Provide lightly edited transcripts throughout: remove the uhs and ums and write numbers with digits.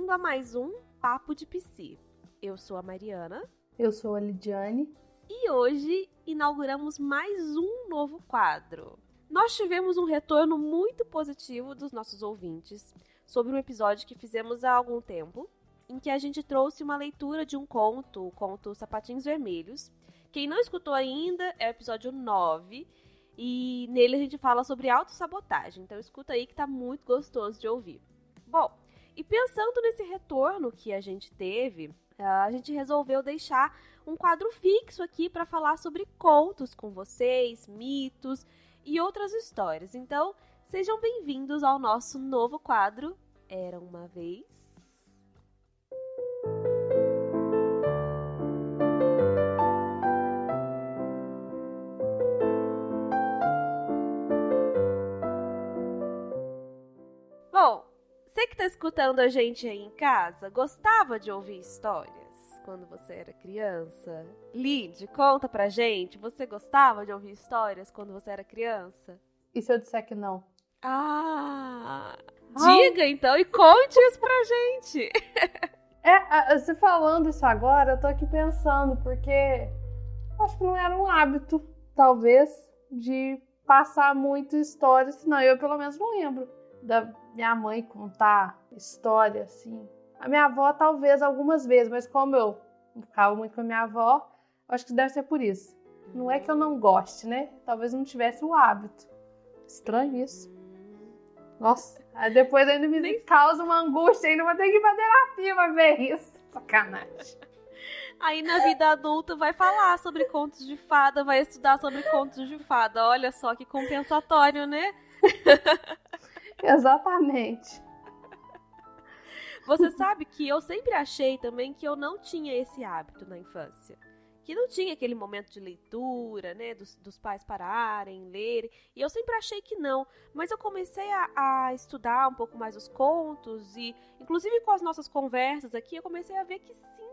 bem-vindo a mais um Papo de Psi. Eu sou a Mariana. Eu sou a Lidiane. E hoje inauguramos mais um novo quadro. Nós tivemos um retorno muito positivo dos nossos ouvintes sobre um episódio que fizemos há algum tempo, em que a gente trouxe uma leitura de um conto, o conto Sapatinhos Vermelhos. Quem não escutou ainda é o episódio 9, e nele a gente fala sobre autossabotagem, então escuta aí que tá muito gostoso de ouvir. Bom, e pensando nesse retorno que a gente teve, a gente resolveu deixar um quadro fixo aqui para falar sobre contos com vocês, mitos e outras histórias. Então, sejam bem-vindos ao nosso novo quadro Era uma Vez. Bom, você que está escutando a gente aí em casa, gostava de ouvir histórias quando você era criança? Lid, conta pra gente, você gostava de ouvir histórias quando você era criança? E se eu disser que não? Diga então e conte isso pra gente. Você falando isso agora, eu tô aqui pensando, porque acho que não era um hábito, talvez, de passar muito história, senão eu pelo menos não lembro da minha mãe contar história, assim. A minha avó, talvez, algumas vezes, mas como eu ficava muito com a minha avó, acho que deve ser por isso. Não é que eu não goste, né? Talvez não tivesse o hábito. Estranho isso. Nossa, aí depois ainda me causa uma angústia, ainda vou ter que ir pra terapia pra ver isso. Sacanagem. Aí na vida adulta vai falar sobre contos de fada, vai estudar sobre contos de fada. Olha só que compensatório, né? Exatamente. Você sabe que eu sempre achei também que eu não tinha esse hábito na infância. Que não tinha aquele momento de leitura, né? Dos pais pararem, lerem. E eu sempre achei que não. Mas eu comecei a estudar um pouco mais os contos. E, inclusive com as nossas conversas aqui, eu comecei a ver que sim,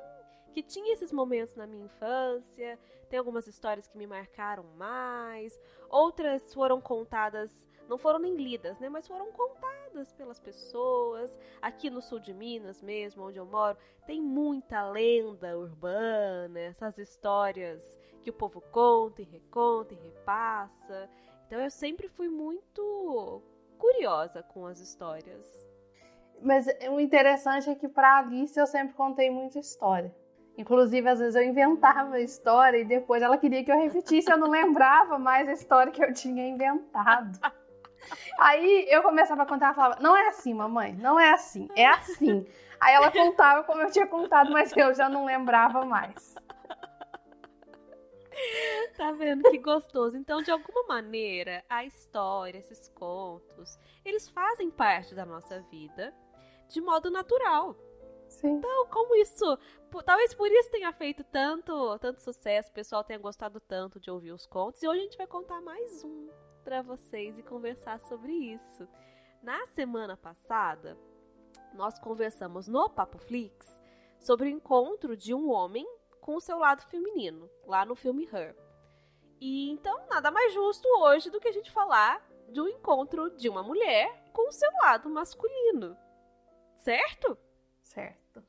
que tinha esses momentos na minha infância. Tem algumas histórias que me marcaram mais. Outras foram contadas, não foram nem lidas, né? Mas foram contadas pelas pessoas. Aqui no sul de Minas mesmo, onde eu moro, tem muita lenda urbana, essas histórias que o povo conta e repassa. Então eu sempre fui muito curiosa com as histórias. Mas o interessante é que pra Alice eu sempre contei muita história. Inclusive, às vezes eu inventava a história e depois ela queria que eu repetisse, eu não lembrava mais a história que eu tinha inventado. Aí eu começava a contar, ela falava, não é assim, mamãe, não é assim, é assim. Aí ela contava como eu tinha contado, mas eu já não lembrava mais. Tá vendo que gostoso? Então, de alguma maneira, a história, esses contos, eles fazem parte da nossa vida de modo natural. Sim. Então, como isso, talvez por isso tenha feito tanto sucesso, o pessoal tenha gostado tanto de ouvir os contos, e hoje a gente vai contar mais um para vocês e conversar sobre isso. Na semana passada, nós conversamos no Papo Flix sobre o encontro de um homem com o seu lado feminino, lá no filme Her. E então, nada mais justo hoje do que a gente falar do encontro de uma mulher com o seu lado masculino. Certo? Certo.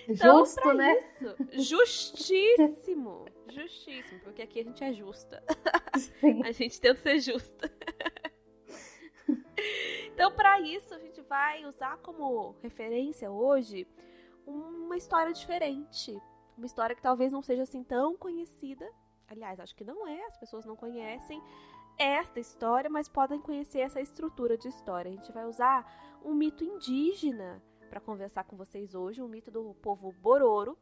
Então, Justo, né? Isso, justíssimo. Justíssimo, porque aqui a gente é justa. Sim. A gente tenta ser justa. Então, para isso, a gente vai usar como referência hoje uma história diferente. Uma história que talvez não seja assim tão conhecida. Aliás, acho que não é, as pessoas não conhecem esta história, mas podem conhecer essa estrutura de história. A gente vai usar um mito indígena para conversar com vocês hoje, um mito do povo Bororo.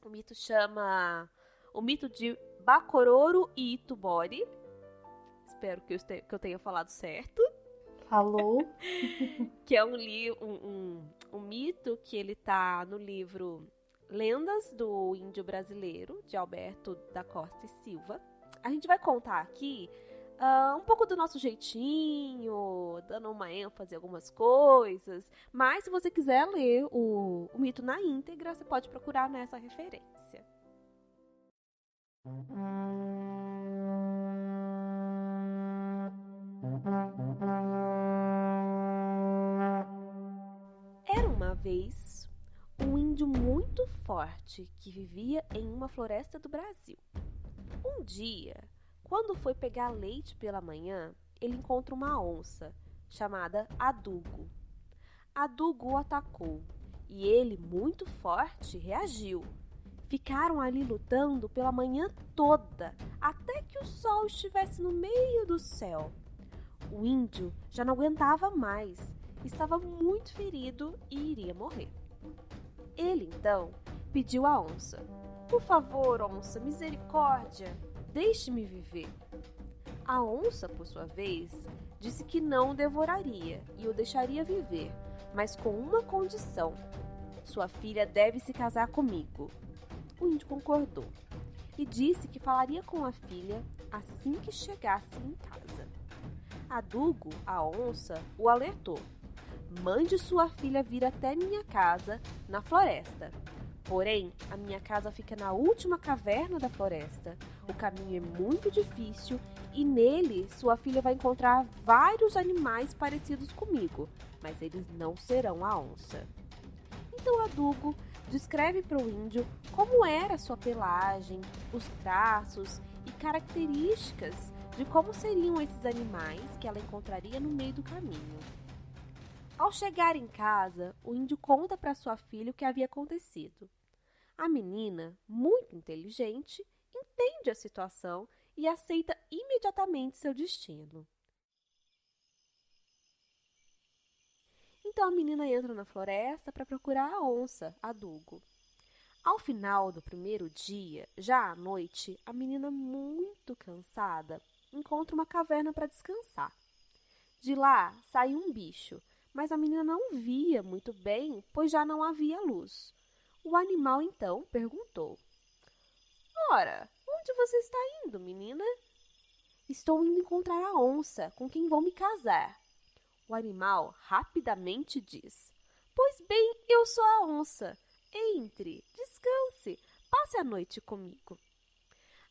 O mito chama o mito de Bakororo e Itubori. Espero que eu tenha falado certo. Falou. Que é um mito que ele tá no livro Lendas do Índio Brasileiro, de Alberto da Costa e Silva. A gente vai contar aqui um pouco do nosso jeitinho, dando uma ênfase em algumas coisas. Mas se você quiser ler o mito na íntegra, você pode procurar nessa referência. Era vez um índio muito forte que vivia em uma floresta do Brasil. Um dia, quando foi pegar leite pela manhã, ele encontra uma onça chamada Adugo. Adugo o atacou e ele, muito forte, reagiu. Ficaram ali lutando pela manhã toda, até que o sol estivesse no meio do céu. O índio já não aguentava mais, estava muito ferido e iria morrer. Ele, então, pediu à onça: "Por favor, onça, misericórdia, deixe-me viver." A onça, por sua vez, disse que não o devoraria e o deixaria viver, mas com uma condição: "Sua filha deve se casar comigo." O índio concordou e disse que falaria com a filha assim que chegasse em casa. Adugo, a onça, o alertou: "Mande sua filha vir até minha casa na floresta. Porém, a minha casa fica na última caverna da floresta. O caminho é muito difícil e nele sua filha vai encontrar vários animais parecidos comigo, mas eles não serão a onça." Então Adugo descreve para o índio como era sua pelagem, os traços e características de como seriam esses animais que ela encontraria no meio do caminho. Ao chegar em casa, o índio conta para sua filha o que havia acontecido. A menina, muito inteligente, entende a situação e aceita imediatamente seu destino. Então a menina entra na floresta para procurar a onça, Adugo. Ao final do primeiro dia, já à noite, a menina, muito cansada, encontra uma caverna para descansar. De lá sai um bicho, mas a menina não via muito bem, pois já não havia luz. O animal então perguntou: "Ora, onde você está indo, menina?" "Estou indo encontrar a onça, com quem vou me casar." O animal rapidamente diz: "Pois bem, eu sou a onça. Entre, descanse, passe a noite comigo."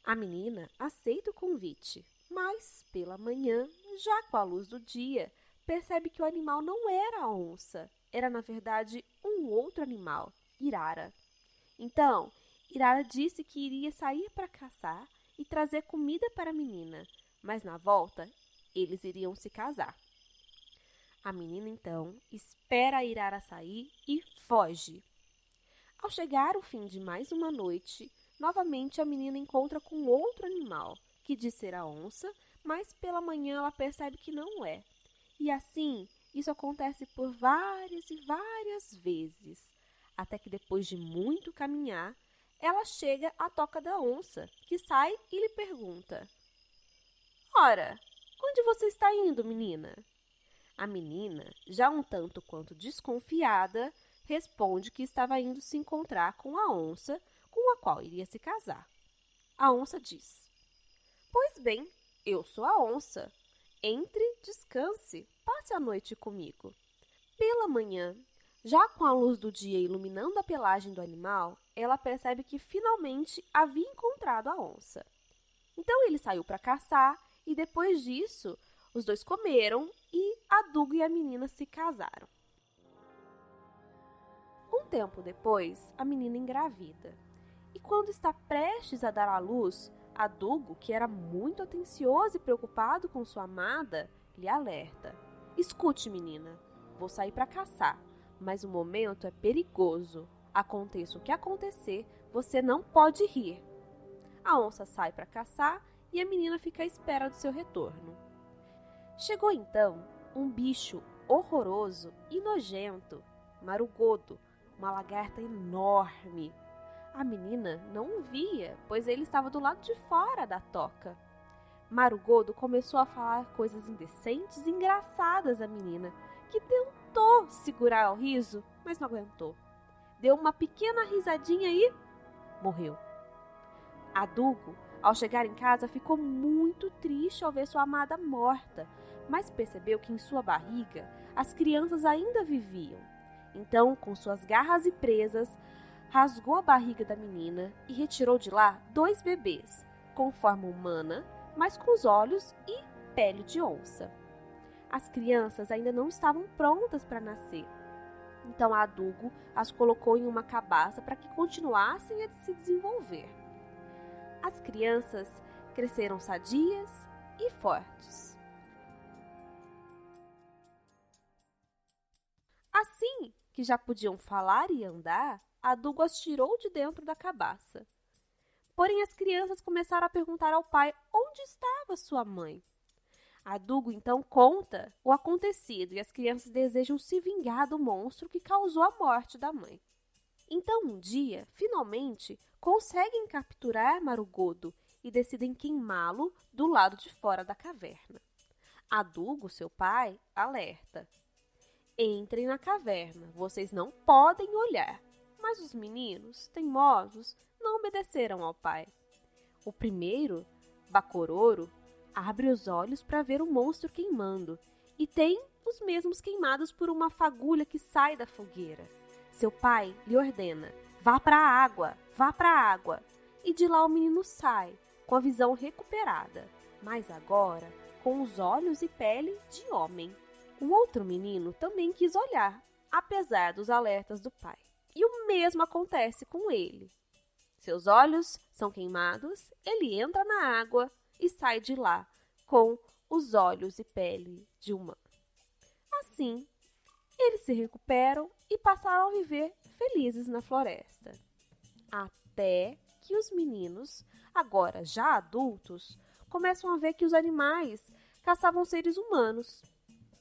A menina aceita o convite, mas pela manhã, já com a luz do dia, percebe que o animal não era a onça, era na verdade um outro animal, Irara. Então, Irara disse que iria sair para caçar e trazer comida para a menina, mas na volta eles iriam se casar. A menina então espera a Irara sair e foge. Ao chegar o fim de mais uma noite, novamente a menina encontra com outro animal, que diz ser a onça, mas pela manhã ela percebe que não é. E assim, isso acontece por várias e várias vezes, até que depois de muito caminhar, ela chega à toca da onça, que sai e lhe pergunta: "Ora, onde você está indo, menina?" A menina, já um tanto quanto desconfiada, responde que estava indo se encontrar com a onça, com a qual iria se casar. A onça diz: "Pois bem, eu sou a onça. Entre, descanse, passe a noite comigo." Pela manhã, já com a luz do dia iluminando a pelagem do animal, ela percebe que finalmente havia encontrado a onça. Então ele saiu para caçar e depois disso, os dois comeram e Adugo e a menina se casaram. Um tempo depois, a menina engravida. E quando está prestes a dar à luz, Adugo, que era muito atencioso e preocupado com sua amada, lhe alerta: "Escute, menina, vou sair para caçar, mas o momento é perigoso. Aconteça o que acontecer, você não pode rir." A onça sai para caçar e a menina fica à espera do seu retorno. Chegou então um bicho horroroso e nojento, Marugodo, uma lagarta enorme. A menina não o via, pois ele estava do lado de fora da toca. Marugodo começou a falar coisas indecentes e engraçadas à menina, que tentou segurar o riso, mas não aguentou. Deu uma pequena risadinha e morreu. Adugo, ao chegar em casa, ficou muito triste ao ver sua amada morta, mas percebeu que em sua barriga as crianças ainda viviam. Então, com suas garras e presas, rasgou a barriga da menina e retirou de lá 2 bebês, com forma humana, mas com os olhos e pele de onça. As crianças ainda não estavam prontas para nascer. Então Adugo as colocou em uma cabaça para que continuassem a se desenvolver. As crianças cresceram sadias e fortes. Assim que já podiam falar e andar, Adugo as tirou de dentro da cabaça. Porém, as crianças começaram a perguntar ao pai onde estava sua mãe. Adugo então conta o acontecido e as crianças desejam se vingar do monstro que causou a morte da mãe. Então, um dia, finalmente, conseguem capturar Marugodo e decidem queimá-lo do lado de fora da caverna. Adugo, seu pai, alerta: entrem na caverna, vocês não podem olhar. Mas os meninos, teimosos, não obedeceram ao pai. O primeiro, Bacororo, abre os olhos para ver o monstro queimando e tem os mesmos queimados por uma fagulha que sai da fogueira. Seu pai lhe ordena: vá para a água, vá para a água. E de lá o menino sai, com a visão recuperada, mas agora com os olhos e pele de homem. O outro menino também quis olhar, apesar dos alertas do pai. E o mesmo acontece com ele. Seus olhos são queimados, ele entra na água e sai de lá com os olhos e pele de humano. Assim, eles se recuperam e passaram a viver felizes na floresta. Até que os meninos, agora já adultos, começam a ver que os animais caçavam seres humanos.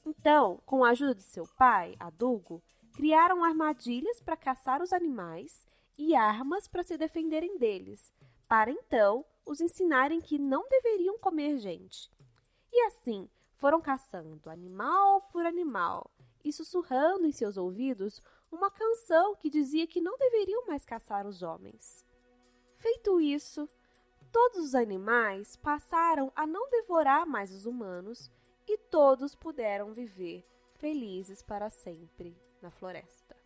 Então, com a ajuda de seu pai, Adugo, criaram armadilhas para caçar os animais e armas para se defenderem deles, para então os ensinarem que não deveriam comer gente. E assim foram caçando animal por animal e sussurrando em seus ouvidos uma canção que dizia que não deveriam mais caçar os homens. Feito isso, todos os animais passaram a não devorar mais os humanos e todos puderam viver felizes para sempre na floresta.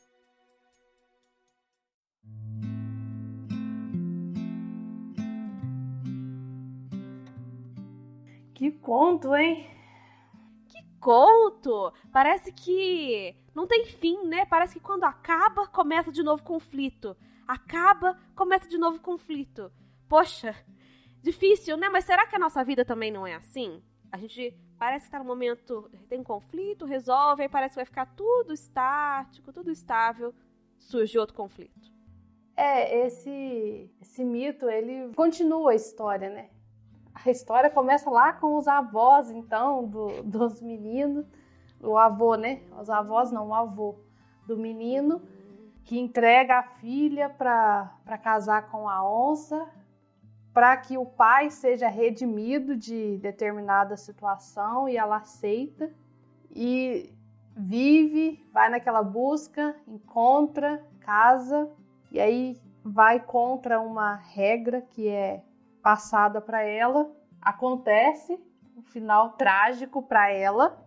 Que conto, hein? Que conto! Parece que não tem fim, né? Parece que quando acaba, começa de novo conflito. Acaba, começa de novo conflito. Poxa, difícil, né? Mas será que a nossa vida também não é assim? A gente parece que tá no momento, tem um conflito, resolve, aí parece que vai ficar tudo estático, tudo estável, surge outro conflito. Esse mito, ele continua a história, né? A história começa lá com os avós, então, dos meninos, o avô, né? Os avós não, o avô do menino, que entrega a filha para casar com a onça, para que o pai seja redimido de determinada situação e ela aceita e vive, vai naquela busca, encontra, casa e aí vai contra uma regra que é passada para ela, acontece um final trágico para ela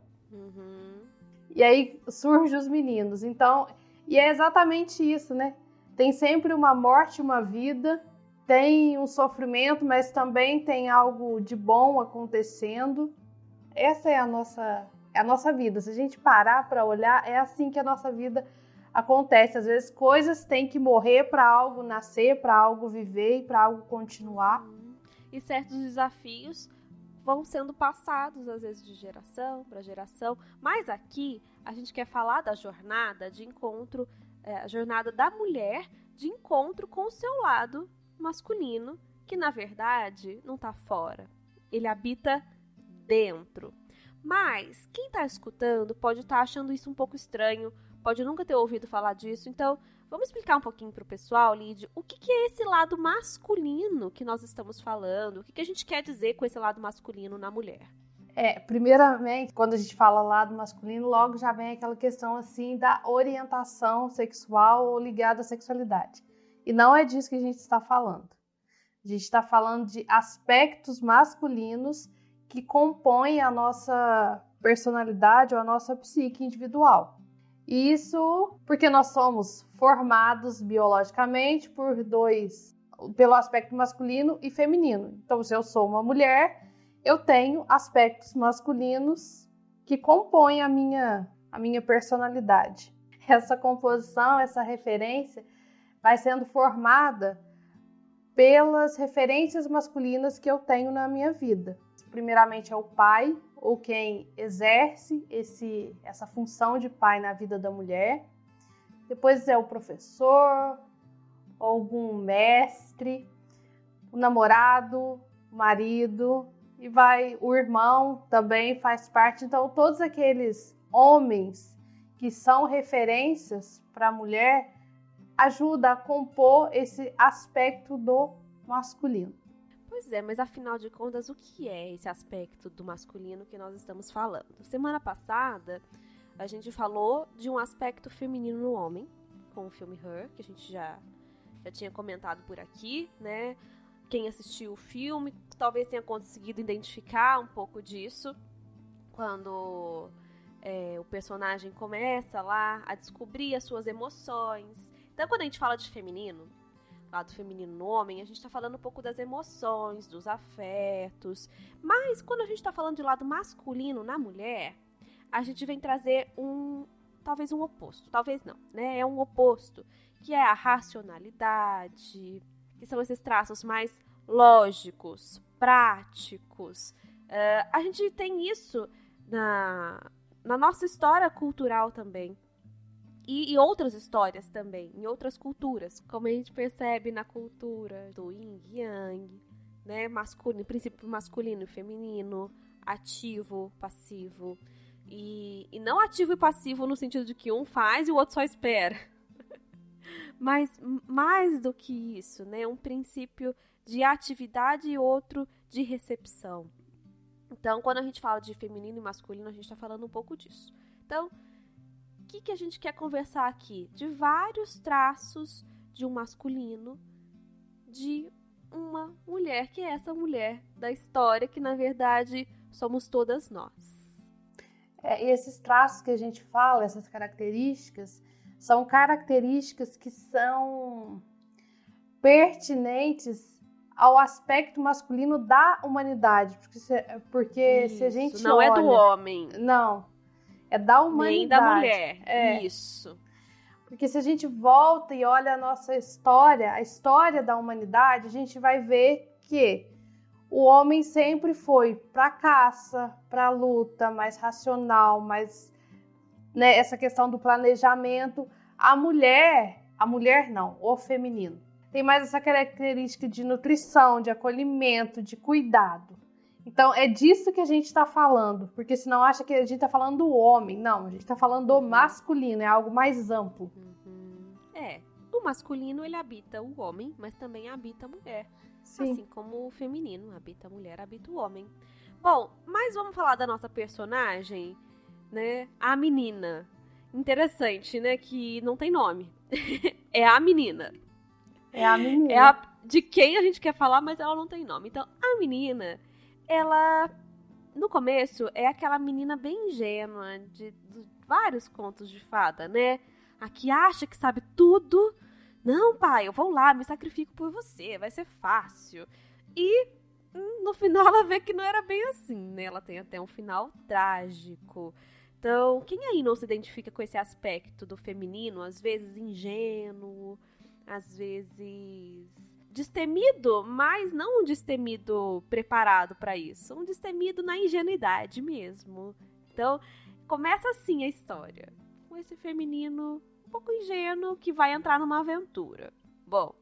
e aí surgem os meninos. Então, e é exatamente isso, né? Tem sempre uma morte, uma vida, tem um sofrimento, mas também tem algo de bom acontecendo. Essa é a nossa vida. Se a gente parar para olhar, é assim que a nossa vida acontece. Às vezes coisas têm que morrer para algo nascer, para algo viver e para algo continuar. E certos desafios vão sendo passados, às vezes, de geração para geração. Mas aqui a gente quer falar da jornada de encontro, a jornada da mulher de encontro com o seu lado masculino, que na verdade não está fora, ele habita dentro. Mas quem está escutando pode estar achando isso um pouco estranho, pode nunca ter ouvido falar disso, então vamos explicar um pouquinho para o pessoal, Lid, o que é esse lado masculino que nós estamos falando, o que a gente quer dizer com esse lado masculino na mulher? Primeiramente, quando a gente fala lado masculino, logo já vem aquela questão assim da orientação sexual ou ligada à sexualidade. E não é disso que a gente está falando. A gente está falando de aspectos masculinos que compõem a nossa personalidade ou a nossa psique individual. E isso porque nós somos formados biologicamente pelo aspecto masculino e feminino. Então, se eu sou uma mulher, eu tenho aspectos masculinos que compõem a minha personalidade. essa composição, essa referência, vai sendo formada pelas referências masculinas que eu tenho na minha vida. Primeiramente é o pai, ou quem exerce essa função de pai na vida da mulher. Depois é o professor, algum mestre, o namorado, o marido, e o irmão também faz parte. Então, todos aqueles homens que são referências para a mulher ajudam a compor esse aspecto do masculino. Pois é, mas afinal de contas, o que é esse aspecto do masculino que nós estamos falando? Semana passada, a gente falou de um aspecto feminino no homem, com o filme Her, que a gente já tinha comentado por aqui, né? Quem assistiu o filme talvez tenha conseguido identificar um pouco disso, quando o personagem começa lá a descobrir as suas emoções. Então, quando a gente fala de feminino, lado feminino no homem, a gente está falando um pouco das emoções, dos afetos. Mas quando a gente está falando de lado masculino na mulher, a gente vem trazer talvez um oposto. Talvez não, né? É um oposto, que é a racionalidade, que são esses traços mais lógicos, práticos. A gente tem isso na nossa história cultural também. E outras histórias também, em outras culturas, como a gente percebe na cultura do yin e yang, né? Masculino, princípio masculino e feminino, ativo, passivo. E não ativo e passivo no sentido de que um faz e o outro só espera. Mas mais do que isso, né? Um princípio de atividade e outro de recepção. Então, quando a gente fala de feminino e masculino, a gente está falando um pouco disso. Então, o que a gente quer conversar aqui? De vários traços de um masculino, de uma mulher, que é essa mulher da história, que na verdade somos todas nós. E esses traços que a gente fala, essas características, são características que são pertinentes ao aspecto masculino da humanidade. Porque isso, se a gente não olha... é do homem. Não. É da humanidade. Nem da mulher. Isso. Porque se a gente volta e olha a nossa história, a história da humanidade, a gente vai ver que o homem sempre foi para caça, para luta, mais racional, mais, né, essa questão do planejamento. A mulher não, o feminino, tem mais essa característica de nutrição, de acolhimento, de cuidado. Então, é disso que a gente está falando, porque senão acha que a gente está falando do homem. Não, a gente está falando do masculino, é algo mais amplo. O masculino, ele habita o homem, mas também habita a mulher. Sim. Assim como o feminino habita a mulher, habita o homem. Bom, mas vamos falar da nossa personagem, né? A menina. Interessante, né? Que não tem nome. É a menina. É a menina. De quem a gente quer falar, mas ela não tem nome. Então, a menina... ela, no começo, é aquela menina bem ingênua de vários contos de fada, né? A que acha que sabe tudo. Não, pai, eu vou lá, me sacrifico por você, vai ser fácil. E, no final, ela vê que não era bem assim, né? Ela tem até um final trágico. Então, quem aí não se identifica com esse aspecto do feminino, às vezes ingênuo, às vezes... destemido, mas não um destemido preparado para isso, um destemido na ingenuidade mesmo. Então, começa assim a história, com esse feminino um pouco ingênuo que vai entrar numa aventura. Bom,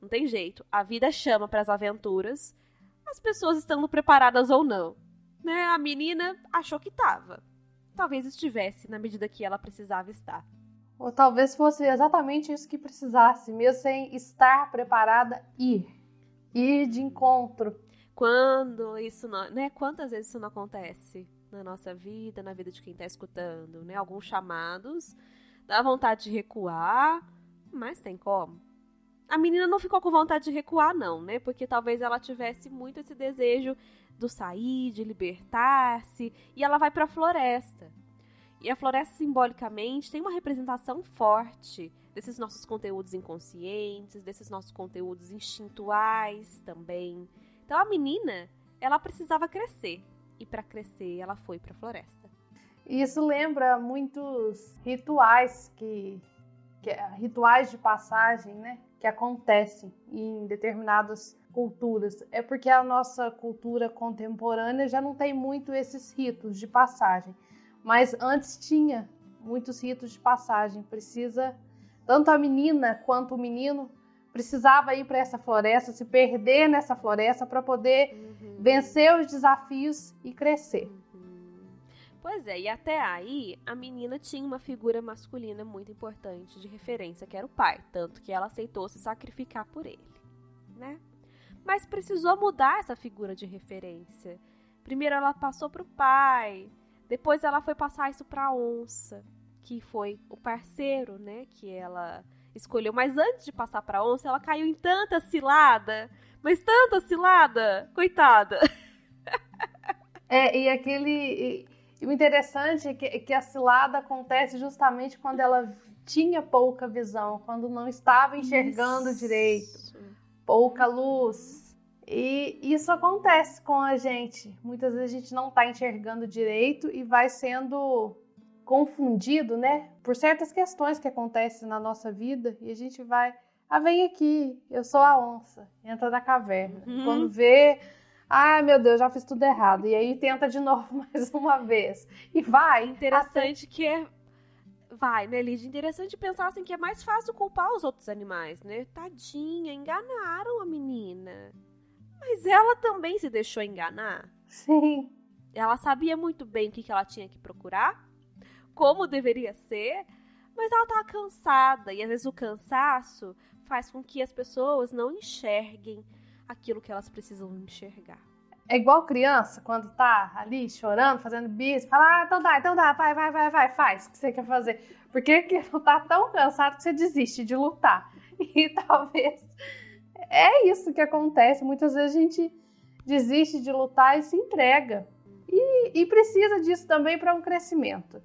não tem jeito, a vida chama para as aventuras, as pessoas estando preparadas ou não, né? A menina achou que estava, talvez estivesse na medida que ela precisava estar. Ou talvez fosse exatamente isso que precisasse, mesmo sem estar preparada, ir de encontro. Quando isso não, né? Quantas vezes isso não acontece na nossa vida, na vida de quem está escutando, né? Alguns chamados, dá vontade de recuar, mas tem como. A menina não ficou com vontade de recuar, não, né? Porque talvez ela tivesse muito esse desejo do sair, de libertar-se, e ela vai para a floresta. E a floresta, simbolicamente, tem uma representação forte desses nossos conteúdos inconscientes, desses nossos conteúdos instintuais também. Então, a menina, ela precisava crescer. E para crescer, ela foi para a floresta. E isso lembra muitos rituais rituais de passagem, né, que acontecem em determinadas culturas. É porque a nossa cultura contemporânea já não tem muito esses ritos de passagem, mas antes tinha muitos ritos de passagem. Tanto a menina quanto o menino precisava ir para essa floresta, se perder nessa floresta para poder vencer os desafios e crescer. Pois é, e até aí a menina tinha uma figura masculina muito importante de referência, que era o pai, tanto que ela aceitou se sacrificar por ele, né? Mas precisou mudar essa figura de referência. Primeiro ela passou para o pai, depois ela foi passar isso para a onça, que foi o parceiro, né, que ela escolheu. Mas antes de passar para a onça, ela caiu em tanta cilada, mas tanta cilada, coitada. E o interessante é que a cilada acontece justamente quando ela tinha pouca visão, quando não estava enxergando direito, pouca luz. E isso acontece com a gente. Muitas vezes a gente não está enxergando direito e vai sendo confundido, né, por certas questões que acontecem na nossa vida, e a gente vai, vem aqui, eu sou a onça, entra na caverna. Quando vê, meu Deus, já fiz tudo errado. E aí tenta de novo mais uma vez. E vai. Interessante Vai, né, Lídia? Interessante pensar assim que é mais fácil culpar os outros animais, né? Tadinha, enganaram a menina. Mas ela também se deixou enganar. Sim. Ela sabia muito bem o que ela tinha que procurar, como deveria ser, mas ela estava cansada. E às vezes o cansaço faz com que as pessoas não enxerguem aquilo que elas precisam enxergar. É igual criança, quando tá ali chorando, fazendo birra, fala, então dá, vai, faz o que você quer fazer. Porque não tá tão cansado que você desiste de lutar. E talvez é isso que acontece. Muitas vezes a gente desiste de lutar e se entrega. E precisa disso também para um crescimento.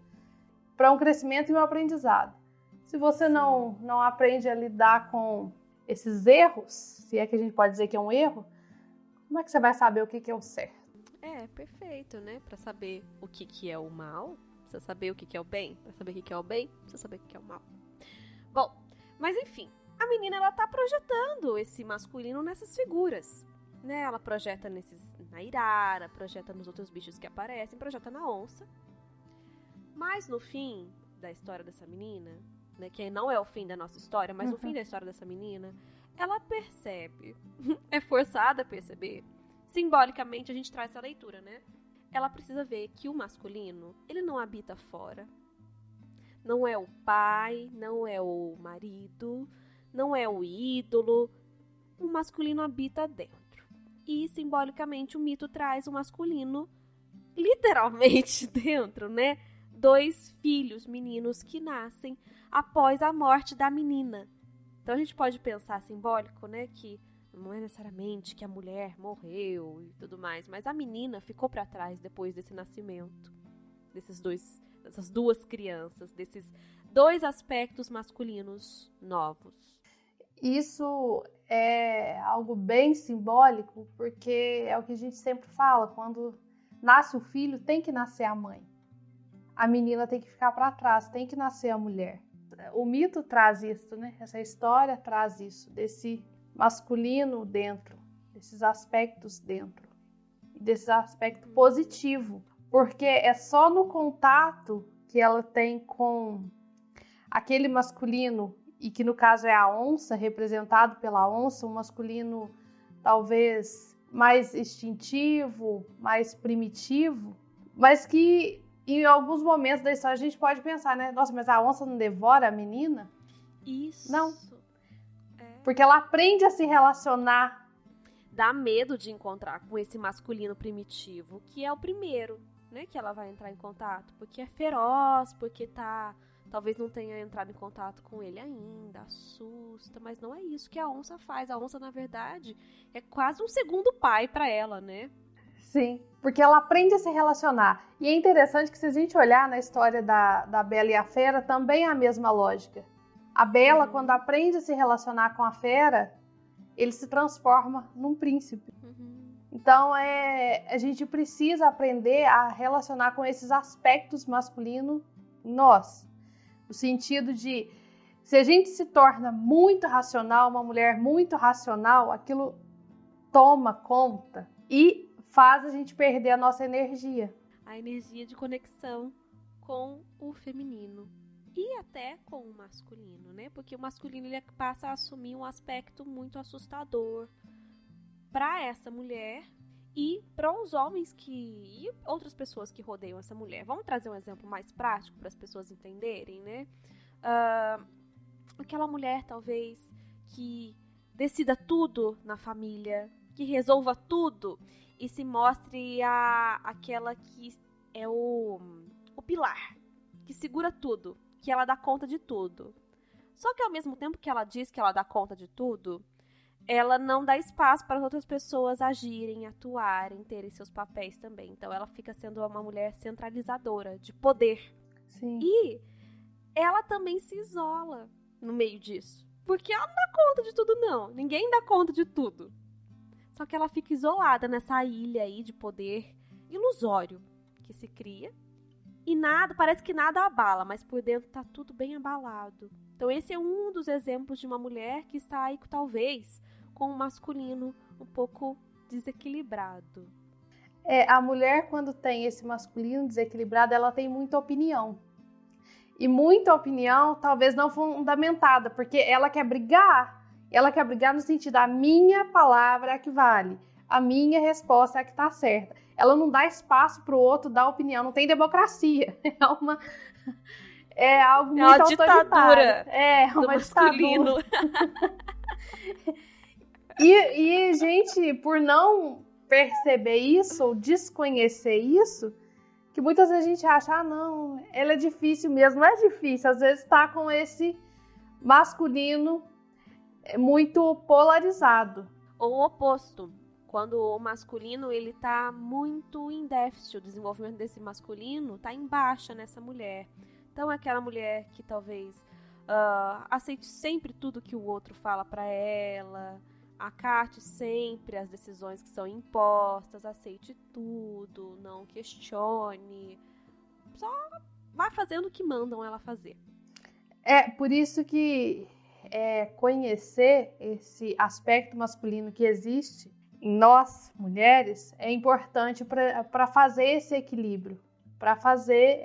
Para um crescimento e um aprendizado. Se você não aprende a lidar com esses erros, se é que a gente pode dizer que é um erro, como é que você vai saber o que é o certo? É, perfeito, né? Para saber o que é o mal, precisa saber o que é o bem. Para saber o que é o bem, precisa saber o que é o mal. Bom, mas enfim, a menina ela tá projetando esse masculino nessas figuras, né? Ela projeta na irara, projeta nos outros bichos que aparecem, projeta na onça. Mas no fim da história dessa menina, né, que não é o fim da nossa história, mas no fim da história dessa menina, ela percebe, é forçada a perceber, simbolicamente a gente traz essa leitura, né? Ela precisa ver que o masculino, ele não habita fora, não é o pai, não é o marido, não é o ídolo, o masculino habita dentro. E simbolicamente o mito traz o masculino literalmente dentro, né? 2 filhos meninos que nascem após a morte da menina. Então a gente pode pensar simbólico, né, que não é necessariamente que a mulher morreu e tudo mais, mas a menina ficou para trás depois desse nascimento, dessas 2 crianças, desses 2 aspectos masculinos novos. Isso é algo bem simbólico, porque é o que a gente sempre fala, quando nasce o filho, tem que nascer a mãe. A menina tem que ficar para trás, tem que nascer a mulher. O mito traz isso, né? Essa história traz isso, desse masculino dentro, desses aspectos dentro, desse aspecto positivo, porque é só no contato que ela tem com aquele masculino, e que no caso é a onça, representado pela onça, um masculino talvez mais instintivo, mais primitivo, mas que em alguns momentos da história a gente pode pensar, né? Nossa, mas a onça não devora a menina? Isso. Não. Porque ela aprende a se relacionar. Dá medo de encontrar com esse masculino primitivo, que é o primeiro, né? Que ela vai entrar em contato. Porque é feroz, porque talvez não tenha entrado em contato com ele ainda, assusta. Mas não é isso que a onça faz. A onça, na verdade, é quase um segundo pai para ela, né? Sim, porque ela aprende a se relacionar. E é interessante que se a gente olhar na história da Bela e a Fera, também é a mesma lógica. A Bela, quando aprende a se relacionar com a fera, ele se transforma num príncipe. Então, a gente precisa aprender a relacionar com esses aspectos masculinos em nós. No sentido de, se a gente se torna muito racional, uma mulher muito racional, aquilo toma conta e faz a gente perder a nossa energia. A energia de conexão com o feminino. E até com o masculino, né? Porque o masculino ele passa a assumir um aspecto muito assustador para essa mulher e para os homens e outras pessoas que rodeiam essa mulher. Vamos trazer um exemplo mais prático para as pessoas entenderem, né? Aquela mulher, talvez, que decida tudo na família, que resolva tudo e se mostre aquela que é o pilar, que segura tudo, que ela dá conta de tudo. Só que ao mesmo tempo que ela diz que ela dá conta de tudo, ela não dá espaço para as outras pessoas agirem, atuarem, terem seus papéis também. Então ela fica sendo uma mulher centralizadora, de poder. Sim. E ela também se isola no meio disso. Porque ela não dá conta de tudo, não. Ninguém dá conta de tudo. Só que ela fica isolada nessa ilha aí de poder ilusório que se cria. E parece que nada abala, mas por dentro tá tudo bem abalado. Então esse é um dos exemplos de uma mulher que está aí, talvez, com um masculino um pouco desequilibrado. A mulher, quando tem esse masculino desequilibrado, ela tem muita opinião. E muita opinião, talvez não fundamentada, porque ela quer brigar. Ela quer brigar no sentido, a minha palavra é a que vale. A minha resposta é a que está certa. Ela não dá espaço para o outro dar opinião, não tem democracia. É algo muito autoritário. Ditadura. É uma masculino. ditadura. E, gente, por não perceber isso ou desconhecer isso, que muitas vezes a gente acha, não, ela é difícil mesmo. Não é difícil, às vezes está com esse masculino muito polarizado. Ou o oposto. Quando o masculino ele tá muito em déficit, o desenvolvimento desse masculino tá em baixa nessa mulher. Então é aquela mulher que talvez aceite sempre tudo que o outro fala para ela, acate sempre as decisões que são impostas, aceite tudo, não questione, só vá fazendo o que mandam ela fazer. É por isso que conhecer esse aspecto masculino que existe em nós, mulheres, é importante para fazer esse equilíbrio, para fazer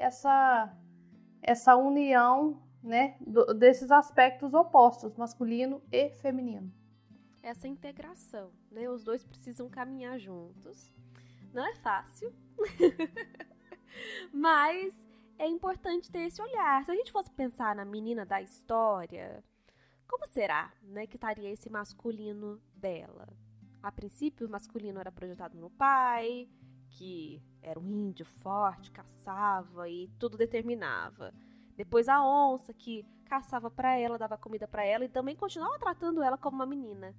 essa união, né, desses aspectos opostos, masculino e feminino. Essa integração, né? Os dois precisam caminhar juntos. Não é fácil, mas é importante ter esse olhar. Se a gente fosse pensar na menina da história, como será, né, que estaria esse masculino dela? A princípio, o masculino era projetado no pai, que era um índio forte, caçava e tudo determinava. Depois a onça, que caçava para ela, dava comida para ela e também continuava tratando ela como uma menina.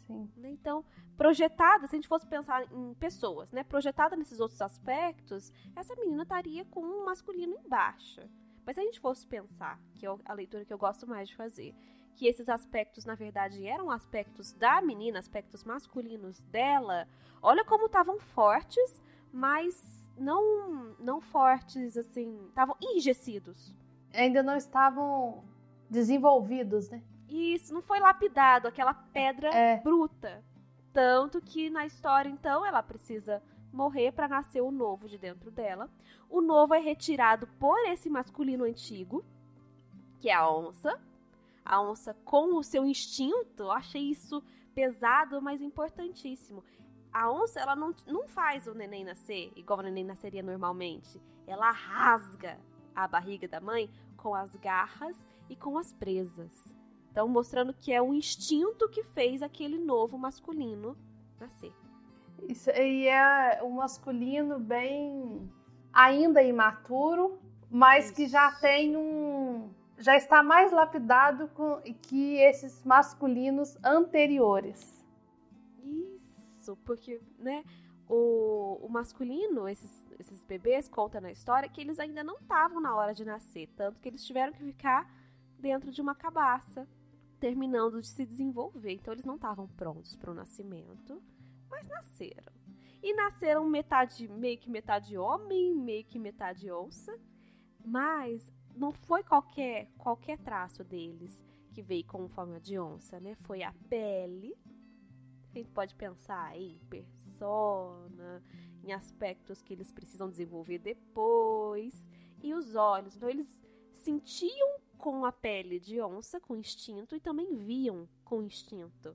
Sim. Então, projetada, se a gente fosse pensar em pessoas, né, projetada nesses outros aspectos, essa menina estaria com um masculino em baixa. Mas se a gente fosse pensar, que é a leitura que eu gosto mais de fazer, que esses aspectos, na verdade, eram aspectos da menina, aspectos masculinos dela, olha como estavam fortes, mas não fortes, assim, estavam enrijecidos. Ainda não estavam desenvolvidos, né? Isso, não foi lapidado, aquela pedra bruta. Tanto que na história, então, ela precisa morrer para nascer o novo de dentro dela. O novo é retirado por esse masculino antigo, que é a onça. A onça com o seu instinto, eu achei isso pesado, mas importantíssimo. A onça, ela não faz o neném nascer igual o neném nasceria normalmente. Ela rasga a barriga da mãe com as garras e com as presas. Então, mostrando que é o instinto que fez aquele novo masculino nascer. Isso aí é um masculino bem ainda imaturo, mas que já tem já está mais lapidado que esses masculinos anteriores. Isso, porque, né, o masculino, esses bebês, conta na história que eles ainda não estavam na hora de nascer, tanto que eles tiveram que ficar dentro de uma cabaça, terminando de se desenvolver. Então, eles não estavam prontos para o nascimento, mas nasceram. E nasceram meio que metade homem, meio que metade onça. Mas não foi qualquer traço deles que veio com forma de onça, né? Foi a pele. A gente pode pensar em persona, em aspectos que eles precisam desenvolver depois. E os olhos. Então, eles sentiam com a pele de onça, com instinto, e também viam com instinto.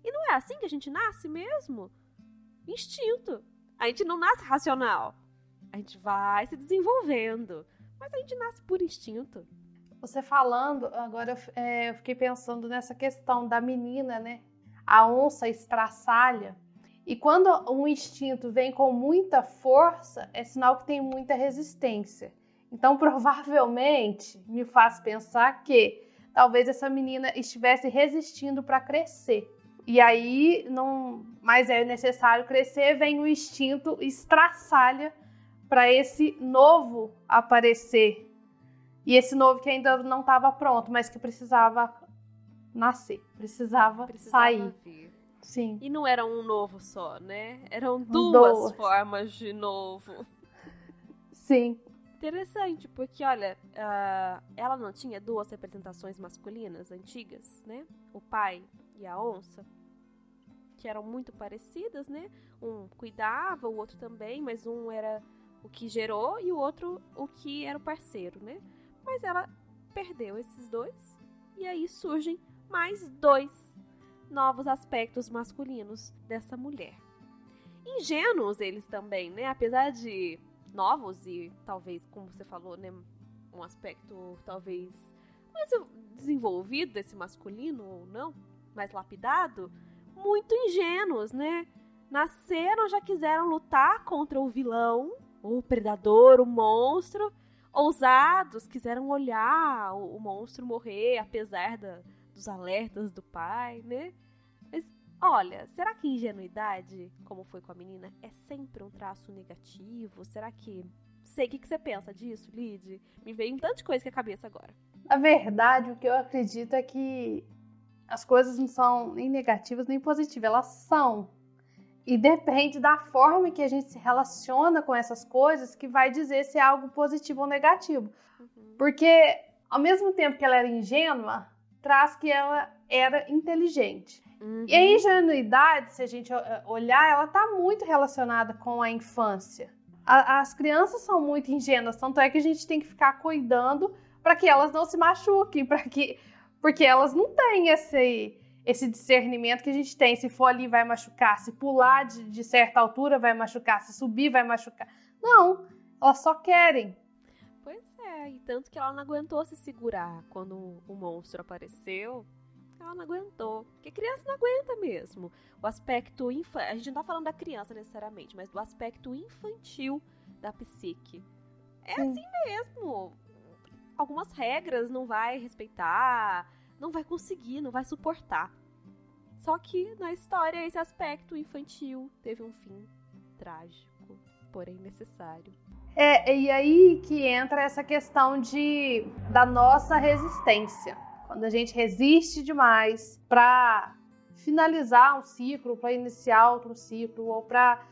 E não é assim que a gente nasce mesmo? Instinto. A gente não nasce racional. A gente vai se desenvolvendo. Mas a gente nasce por instinto. Você falando, agora eu fiquei pensando nessa questão da menina, né? A onça estraçalha. E quando um instinto vem com muita força, é sinal que tem muita resistência. Então, provavelmente, me faz pensar que talvez essa menina estivesse resistindo para crescer. E aí, não mais é necessário crescer, vem o instinto estraçalha para esse novo aparecer. E esse novo que ainda não estava pronto, mas que precisava nascer, precisava sair. Vir. Sim. E não era um novo só, né? Eram duas formas de novo. Sim. Interessante, porque, olha, ela não tinha duas representações masculinas antigas, né? O pai e a onça, que eram muito parecidas, né? Um cuidava, o outro também, mas um era o que gerou e o outro o que era o parceiro, né? Mas ela perdeu esses dois e aí surgem mais dois novos aspectos masculinos dessa mulher. Ingênuos eles também, né? Apesar de novos e talvez, como você falou, né, um aspecto talvez mais desenvolvido desse masculino ou não, mais lapidado, muito ingênuos, né? Nasceram, já quiseram lutar contra o vilão, o predador, o monstro, ousados, quiseram olhar o monstro morrer, apesar dos alertas do pai, né? Mas, olha, será que ingenuidade, como foi com a menina, é sempre um traço negativo? Será que... Sei, o que você pensa disso, Lid? Me veio um tanto de coisa na cabeça agora. Na verdade, o que eu acredito é que as coisas não são nem negativas nem positivas, elas são. E depende da forma que a gente se relaciona com essas coisas que vai dizer se é algo positivo ou negativo. Uhum. Porque, ao mesmo tempo que ela era ingênua, traz que ela era inteligente. Uhum. E a ingenuidade, se a gente olhar, ela está muito relacionada com a infância. As crianças são muito ingênuas, tanto é que a gente tem que ficar cuidando para que elas não se machuquem, porque elas não têm esse discernimento que a gente tem. Se for ali, vai machucar. Se pular de certa altura, vai machucar. Se subir, vai machucar. Não, elas só querem. Pois é, e tanto que ela não aguentou se segurar quando o monstro apareceu. Ela não aguentou. Porque criança não aguenta mesmo. O aspecto infantil. A gente não tá falando da criança necessariamente, mas do aspecto infantil da psique. É Sim. assim mesmo. Algumas regras não vai respeitar, não vai conseguir, não vai suportar. Só que na história esse aspecto infantil teve um fim trágico, porém necessário. E aí que entra essa questão da nossa resistência. Quando a gente resiste demais para finalizar um ciclo, para iniciar outro ciclo, ou para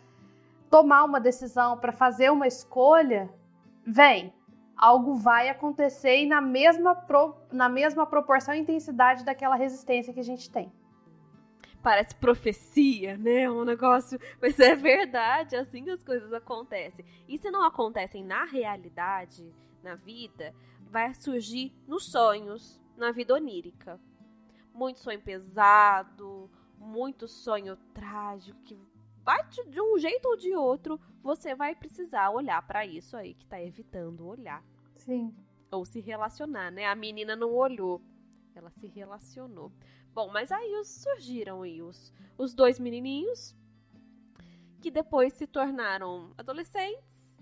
tomar uma decisão, para fazer uma escolha, algo vai acontecer e na mesma proporção e intensidade daquela resistência que a gente tem. Parece profecia, né? Um negócio... Mas é verdade, assim que as coisas acontecem. E se não acontecem na realidade, na vida, vai surgir nos sonhos, na vida onírica. Muito sonho pesado, muito sonho trágico, que vai de um jeito ou de outro, você vai precisar olhar pra isso aí que tá evitando olhar. Sim. Ou se relacionar, né? A menina não olhou, ela se relacionou. Bom, mas aí surgiram aí os dois menininhos que depois se tornaram adolescentes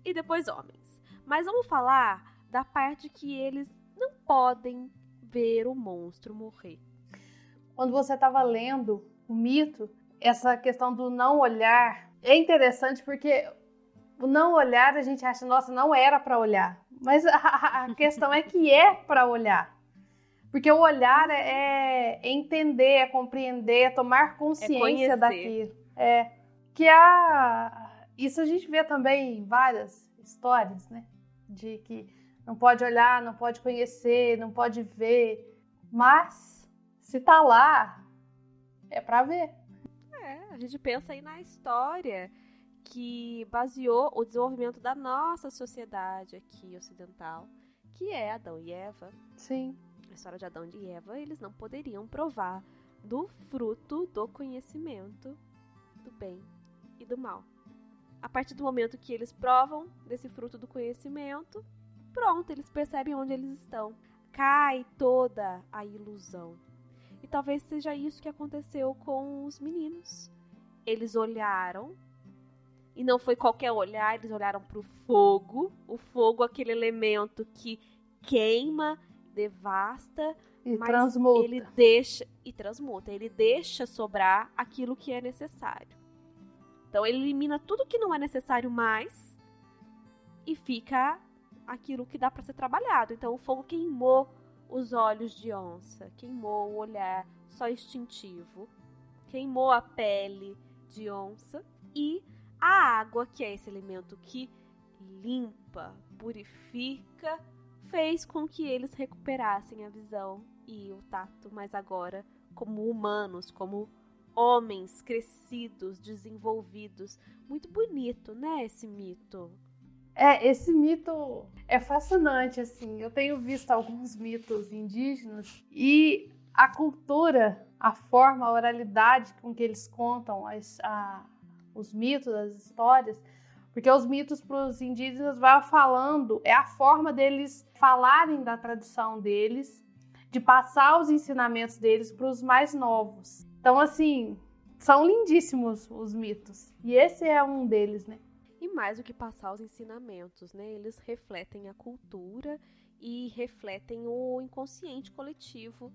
e depois homens. Mas vamos falar da parte que eles não podem ver o monstro morrer. Quando você estava lendo o mito, essa questão do não olhar é interessante porque o não olhar a gente acha, nossa, não era para olhar. Mas a questão é que é para olhar. Porque o olhar é entender, é compreender, é tomar consciência daquilo. Isso a gente vê também em várias histórias, né? De que não pode olhar, não pode conhecer, não pode ver. Mas, se tá lá, é pra ver. A gente pensa aí na história que baseou o desenvolvimento da nossa sociedade aqui ocidental, que é Adão e Eva. Sim. A história de Adão e Eva, eles não poderiam provar do fruto do conhecimento do bem e do mal. A partir do momento que eles provam desse fruto do conhecimento, pronto, eles percebem onde eles estão. Cai toda a ilusão. E talvez seja isso que aconteceu com os meninos. Eles olharam, e não foi qualquer olhar, eles olharam para o fogo. O fogo, aquele elemento que queima, devasta, e mas transmuta. Ele deixa sobrar aquilo que é necessário. Então ele elimina tudo que não é necessário mais e fica aquilo que dá para ser trabalhado. Então o fogo queimou os olhos de onça, queimou o olhar só instintivo, queimou a pele de onça e a água, que é esse elemento que limpa, purifica, fez com que eles recuperassem a visão e o tato, mas agora como humanos, como homens crescidos, desenvolvidos. Muito bonito, né, esse mito? Esse mito é fascinante, assim. Eu tenho visto alguns mitos indígenas e a cultura, a forma, a oralidade com que eles contam os mitos, as histórias, porque os mitos para os indígenas vai falando, é a forma deles falarem da tradição deles, de passar os ensinamentos deles para os mais novos. Então, assim, são lindíssimos os mitos. E esse é um deles, né? E mais do que passar os ensinamentos, né? Eles refletem a cultura e refletem o inconsciente coletivo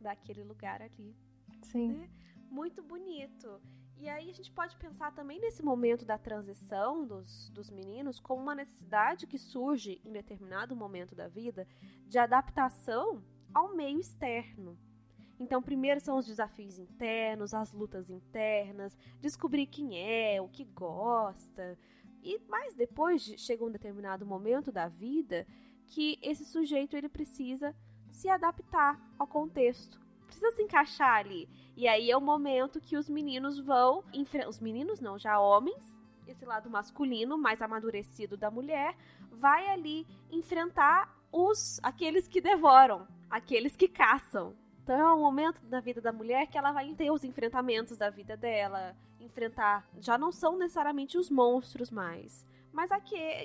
daquele lugar ali. Sim. Né? Muito bonito. E aí a gente pode pensar também nesse momento da transição dos meninos como uma necessidade que surge em determinado momento da vida de adaptação ao meio externo. Então, primeiro são os desafios internos, as lutas internas, descobrir quem é, o que gosta. Mas depois chega um determinado momento da vida que esse sujeito ele precisa se adaptar ao contexto. Precisa se encaixar ali. E aí é o momento que os meninos vão... Os meninos não, já homens, esse lado masculino, mais amadurecido da mulher, vai ali enfrentar aqueles que devoram, aqueles que caçam. Então é um momento da vida da mulher que ela vai ter os enfrentamentos da vida dela, enfrentar, já não são necessariamente os monstros mais, mas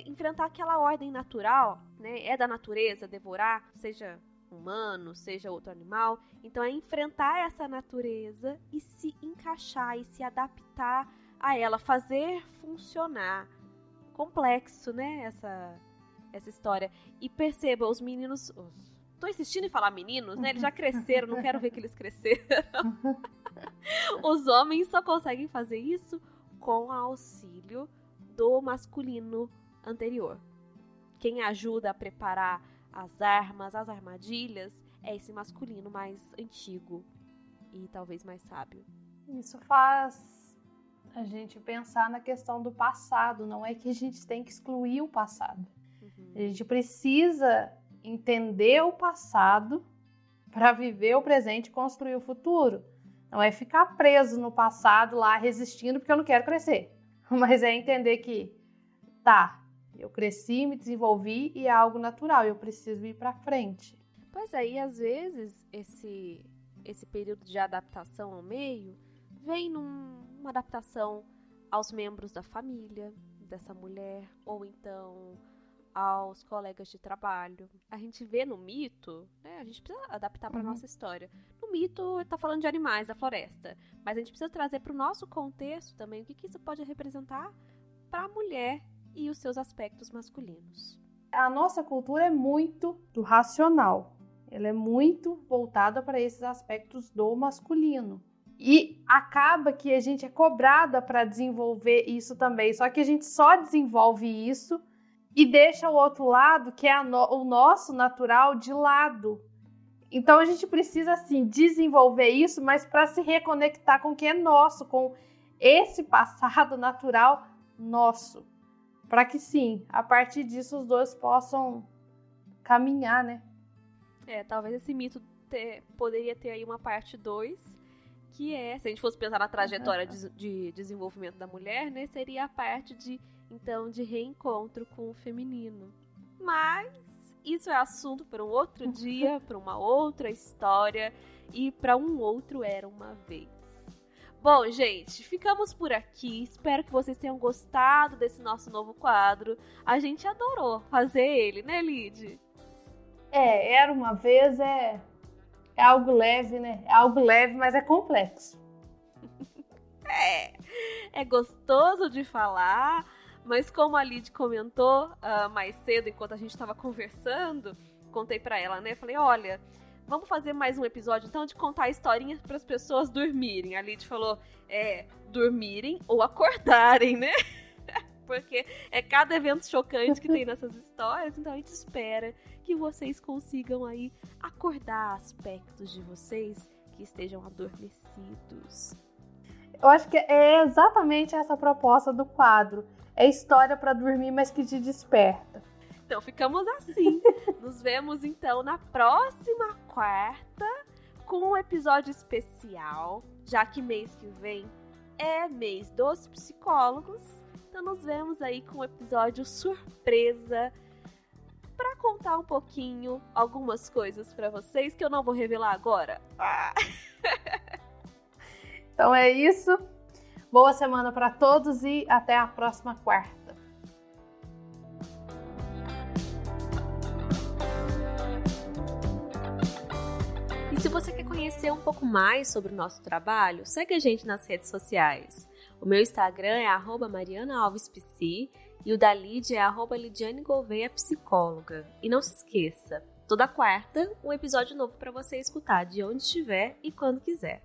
enfrentar aquela ordem natural, né? É da natureza devorar, seja humano, seja outro animal. Então é enfrentar essa natureza e se encaixar e se adaptar a ela, fazer funcionar. Complexo, né? Essa história. E perceba, os meninos... Tô insistindo em falar meninos, né? Eles já cresceram, não quero ver que eles cresceram. Os homens só conseguem fazer isso com auxílio do masculino anterior. Quem ajuda a preparar as armas, as armadilhas, é esse masculino mais antigo e talvez mais sábio. Isso faz a gente pensar na questão do passado. Não é que a gente tem que excluir o passado. A gente precisa entender o passado para viver o presente e construir o futuro. Não é ficar preso no passado lá resistindo porque eu não quero crescer. Mas é entender que, eu cresci, me desenvolvi e é algo natural, eu preciso ir para frente. Pois é, e às vezes esse período de adaptação ao meio vem numa adaptação aos membros da família dessa mulher, ou então aos colegas de trabalho. A gente vê no mito, né? A gente precisa adaptar para nossa história. No mito, está falando de animais da floresta, mas a gente precisa trazer para o nosso contexto também o que isso pode representar para a mulher e os seus aspectos masculinos. A nossa cultura é muito do racional. Ela é muito voltada para esses aspectos do masculino. E acaba que a gente é cobrada para desenvolver isso também. Só que a gente só desenvolve isso e deixa o outro lado, que é o nosso natural, de lado. Então a gente precisa, assim, desenvolver isso, mas para se reconectar com o que é nosso, com esse passado natural nosso. Para que, sim, a partir disso os dois possam caminhar, né? Talvez esse mito poderia ter aí uma parte 2, que é, se a gente fosse pensar na trajetória de desenvolvimento da mulher, né, seria a parte de reencontro com o feminino. Mas isso é assunto para um outro dia, para uma outra história e para um outro Era Uma Vez. Bom, gente, ficamos por aqui. Espero que vocês tenham gostado desse nosso novo quadro. A gente adorou fazer ele, né, Lid? Era uma vez, é algo leve, né? É algo leve, mas é complexo. É gostoso de falar, mas como a Lid comentou mais cedo, enquanto a gente estava conversando, contei pra ela, né? Falei, olha, vamos fazer mais um episódio, então, de contar historinhas para as pessoas dormirem. A Lid falou, dormirem ou acordarem, né? Porque é cada evento chocante que tem nessas histórias, então a gente espera que vocês consigam aí acordar aspectos de vocês que estejam adormecidos. Eu acho que é exatamente essa a proposta do quadro. É história para dormir, mas que te desperta. Então ficamos assim. Nos vemos então na próxima quarta com um episódio especial, já que mês que vem é mês dos psicólogos. Então nos vemos aí com um episódio surpresa para contar um pouquinho, algumas coisas para vocês que eu não vou revelar agora. Então é isso. Boa semana para todos e até a próxima quarta. E se você quer conhecer um pouco mais sobre o nosso trabalho, segue a gente nas redes sociais. O meu Instagram é @marianaalvespc e o da Lid é @lidianegouveia_psicóloga. E não se esqueça, toda quarta um episódio novo para você escutar de onde estiver e quando quiser.